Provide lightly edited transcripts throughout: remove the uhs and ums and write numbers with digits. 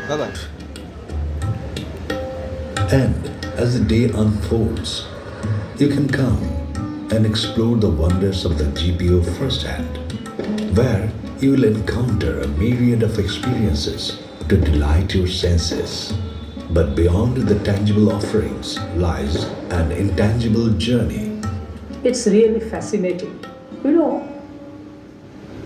Bye-bye. And as the day unfolds, you can come and explore the wonders of the GPO firsthand, where you will encounter a myriad of experiences to delight your senses. But beyond the tangible offerings lies an intangible journey. It's really fascinating. You know,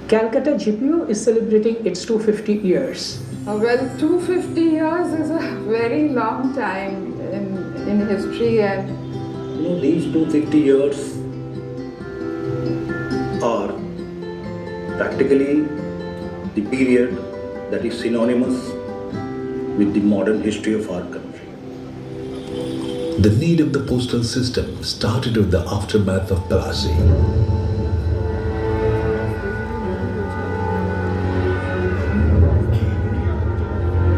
Calcutta GPO is celebrating its 250 years. Well, 250 years is a very long time in history, and These 250 years are practically the period that is synonymous with the modern history of our country. The need of the postal system started with the aftermath of Palasi.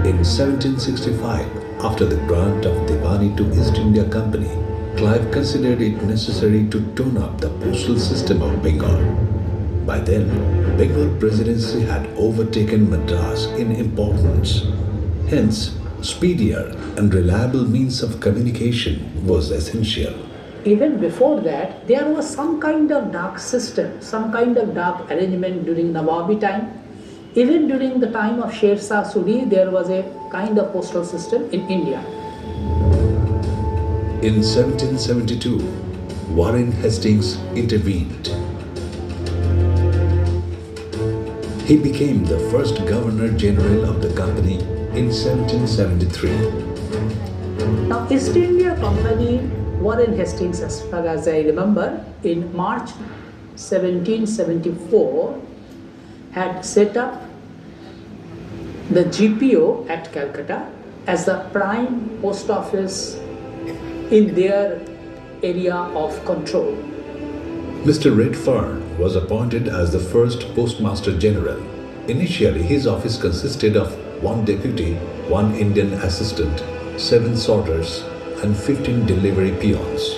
In 1765, after the grant of Diwani to East India Company, Clive considered it necessary to tone up the postal system of Bengal. By then, Bengal Presidency had overtaken Madras in importance. Hence, speedier and reliable means of communication was essential. Even before that, there was some kind of dark system, some kind of dark arrangement during Nawabi time. Even during the time of Sher Shah Suri, there was a kind of postal system in India. In 1772, Warren Hastings intervened. He became the first Governor General of the company in 1773. Now, East India Company, Warren Hastings, as far as I remember, in March 1774, had set up the GPO at Calcutta as the prime post office in their area of control. Mr. Redfern was appointed as the first Postmaster General. Initially, his office consisted of one deputy, one Indian assistant, 7 sorters, and 15 delivery peons.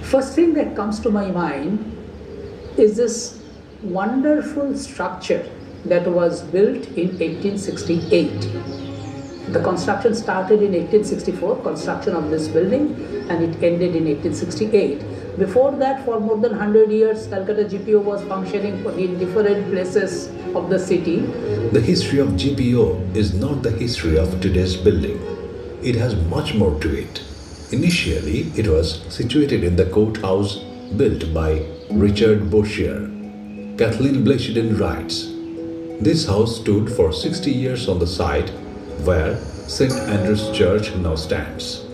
First thing that comes to my mind is this wonderful structure that was built in 1868. The construction started in 1864, construction of this building, and it ended in 1868. Before that, for more than 100 years, Calcutta GPO was functioning in different places of the city. The history of GPO is not the history of today's building. It has much more to it. Initially, it was situated in the courthouse built by Richard Boshier. Kathleen Blesheden writes, "This house stood for 60 years on the site where St. Andrew's Church now stands."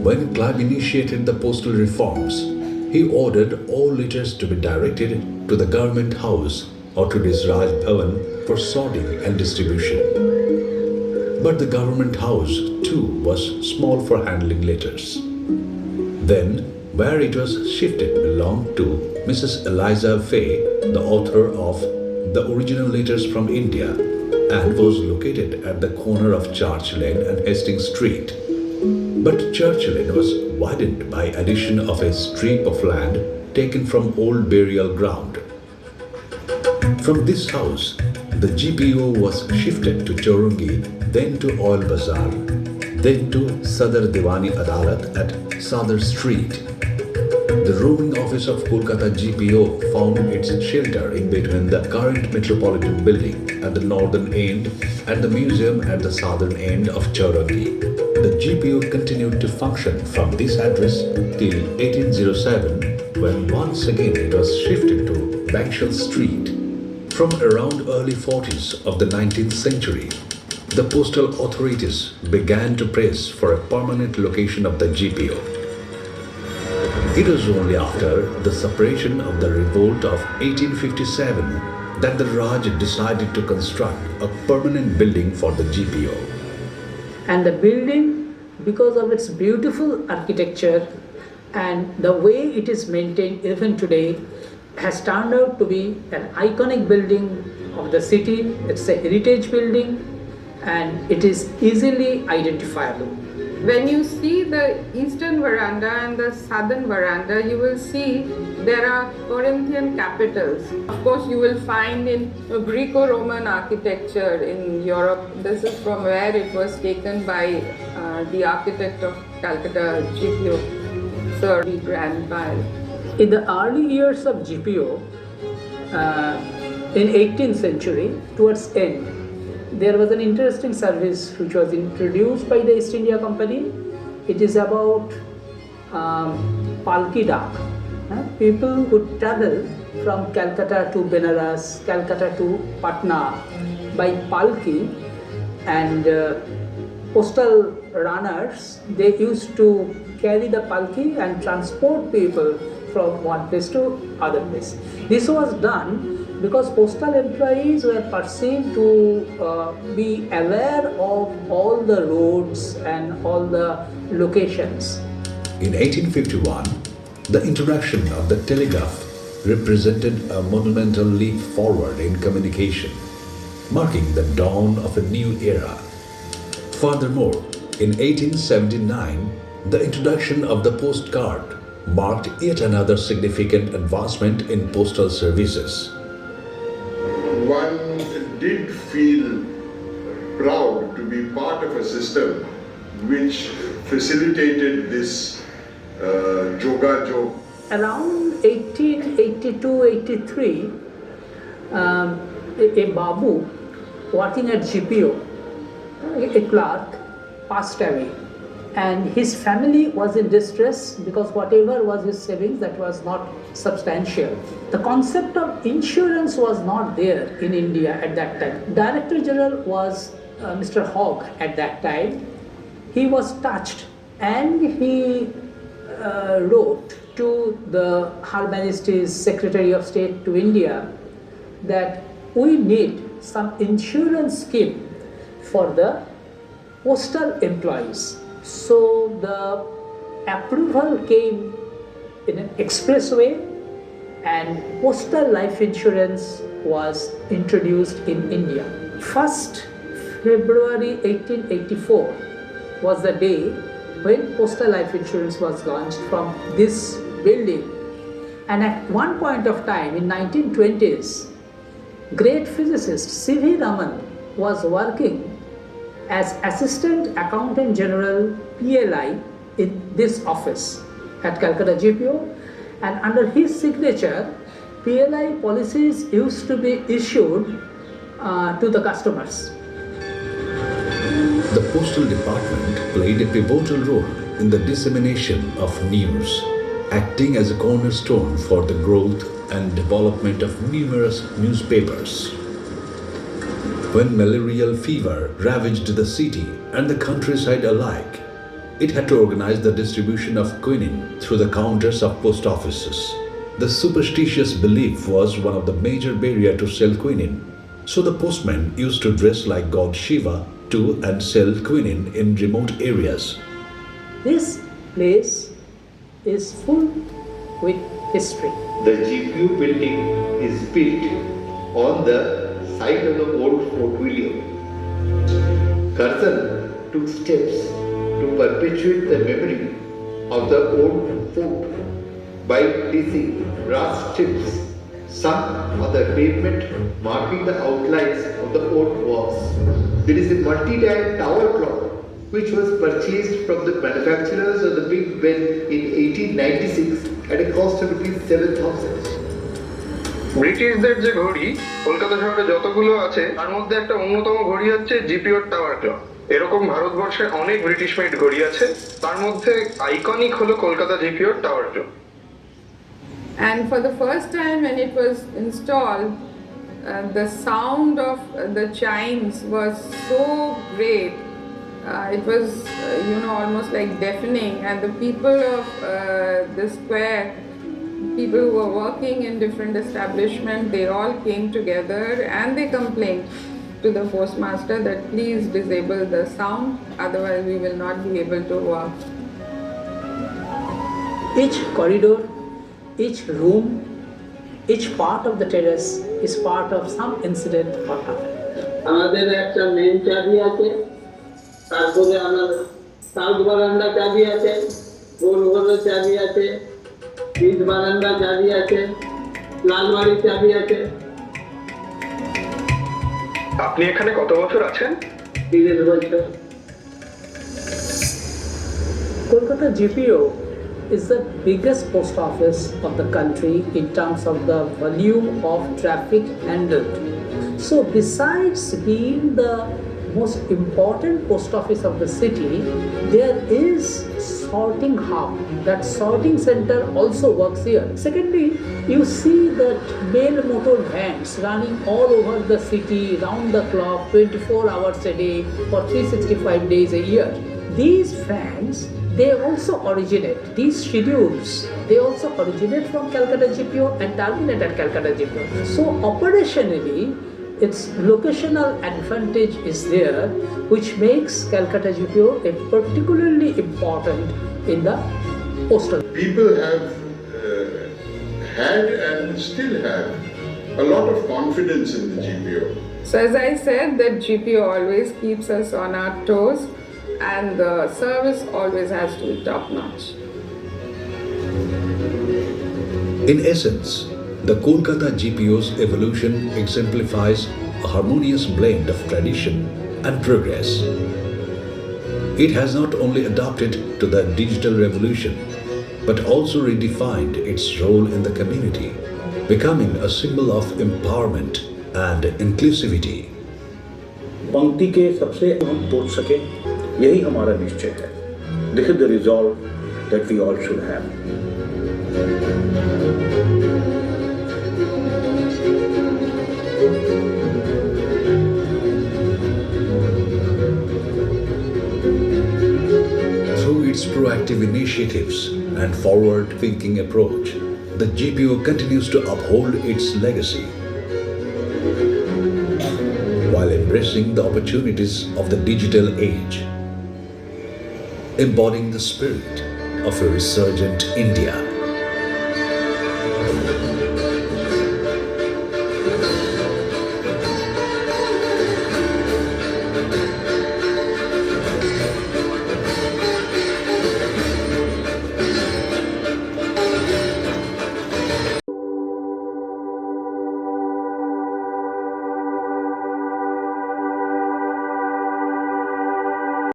When Clive initiated the postal reforms, he ordered all letters to be directed to the government house or to his Raj Bhavan for sorting and distribution. But the government house too was small for handling letters. Then, where it was shifted belonged to Mrs. Eliza Fay, the author of the original letters from India, and was located at the corner of Church Lane and Hastings Street. But Church Lane was widened by addition of a strip of land taken from old burial ground. From this house, the GPO was shifted to Chaurungi, then to Oil Bazaar, then to Sadar Diwani Adalat at Sadar Street. The roaming office of Kolkata GPO found its shelter in between the current Metropolitan Building at the northern end and the museum at the southern end of Chaurungi. The GPO continued to function from this address till 1807, when once again it was shifted to Bankshall Street. From around early 40s of the 19th century, the postal authorities began to press for a permanent location of the GPO. It was only after the separation of the revolt of 1857 that the Raj decided to construct a permanent building for the GPO. And the building, because of its beautiful architecture and the way it is maintained even today, has turned out to be an iconic building of the city. It's a heritage building and it is easily identifiable. When you see the eastern veranda and the southern veranda, you will see there are Corinthian capitals. Of course, you will find in Greco-Roman architecture in Europe. This is from where it was taken by the architect of Calcutta, GPO, Sir B. Grandpile. In the early years of GPO, in 18th century, towards end, there was an interesting service which was introduced by the East India Company. It is about Palki Dak. People would travel from Calcutta to Benares, Calcutta to Patna by Palki, and postal runners, they used to carry the Palki and transport people from one place to other place. This was done because postal employees were perceived to be aware of all the roads and all the locations. In 1851, the introduction of the telegraph represented a monumental leap forward in communication, marking the dawn of a new era. Furthermore, in 1879, the introduction of the postcard marked yet another significant advancement in postal services. One did feel proud to be part of a system which facilitated this jog. Around 1882-83, a Babu working at GPO, a clerk, passed away. And his family was in distress because whatever was his savings, that was not substantial. The concept of insurance was not there in India at that time. Director General was Mr. Hogg at that time. He was touched and he wrote to the Her Majesty's Secretary of State to India that we need some insurance scheme for the postal employees. So the approval came in an express way and postal life insurance was introduced in India. 1st February 1884 was the day when postal life insurance was launched from this building. And at one point of time in 1920s, great physicist C.V. Raman was working as Assistant Accountant General PLI in this office at Calcutta GPO, and under his signature, PLI policies used to be issued to the customers. The postal department played a pivotal role in the dissemination of news, acting as a cornerstone for the growth and development of numerous newspapers. When malarial fever ravaged the city and the countryside alike, it had to organize the distribution of quinine through the counters of post offices. The superstitious belief was one of the major barriers to sell quinine, so the postman used to dress like God Shiva to and sell quinine in remote areas. This place is full with history. The GPU building is built on the site of the old Fort William. Curzon took steps to perpetuate the memory of the old fort by placing brass strips sunk on the pavement marking the outlines of the old walls. There is a multi-tier tower clock which was purchased from the manufacturers of the Big Ben in 1896 at a cost of ₹7,000. ব্রিটিশদের যে ঘড়ি কলকাতা শহরে যতগুলো আছে তার মধ্যে একটা অন্যতম ঘড়ি হচ্ছে জিপিওর টাওয়ার ক্লক। এরকম ভারতবর্ষে অনেক ব্রিটিশ মেড ঘড়ি আছে, তার মধ্যে আইকনিক হলো কলকাতা জিপিওর tower clock. And for the first time when it was installed, the sound of the chimes was so great. It was, almost like deafening, and the people of the square, people who were working in different establishments, they all came together and they complained to the postmaster that please disable the sound, otherwise we will not be able to work. Each corridor, each room, each part of the terrace is part of some incident or other. আমাদের একটা main চাবি আছে, তারপরে আমরা south বারান্দা চাবি আছে, গোলঘরের চাবি আছে, ইস্ট বারান্দা চাবি আছে, লালবাড়ির চাবি আছে। আপনি এখানে কত বছর আছেন? 30 বছর। Kolkata GPO is the biggest post office of the country in terms of the volume of traffic handled. So besides being the most important post office of the city, there is sorting hub. That sorting center also works here. Secondly, you see that mail motor vans running all over the city, round the clock, 24 hours a day for 365 days a year. These vans, they also originate, these schedules, they also originate from Calcutta GPO and terminate at Calcutta GPO. So operationally, its locational advantage is there, which makes Calcutta GPO a particularly important in the postal. People have had and still have a lot of confidence in the GPO. So as I said, that GPO always keeps us on our toes and the service always has to be top notch. In essence, the Kolkata GPO's evolution exemplifies a harmonious blend of tradition and progress. It has not only adapted to the digital revolution, but also redefined its role in the community, becoming a symbol of empowerment and inclusivity. पंक्ति के सबसे हम तोड़ सके, यही हमारा निश्चय है. This is the resolve that we all should have. Through its proactive initiatives and forward-thinking approach, the GPO continues to uphold its legacy while embracing the opportunities of the digital age, embodying the spirit of a resurgent India.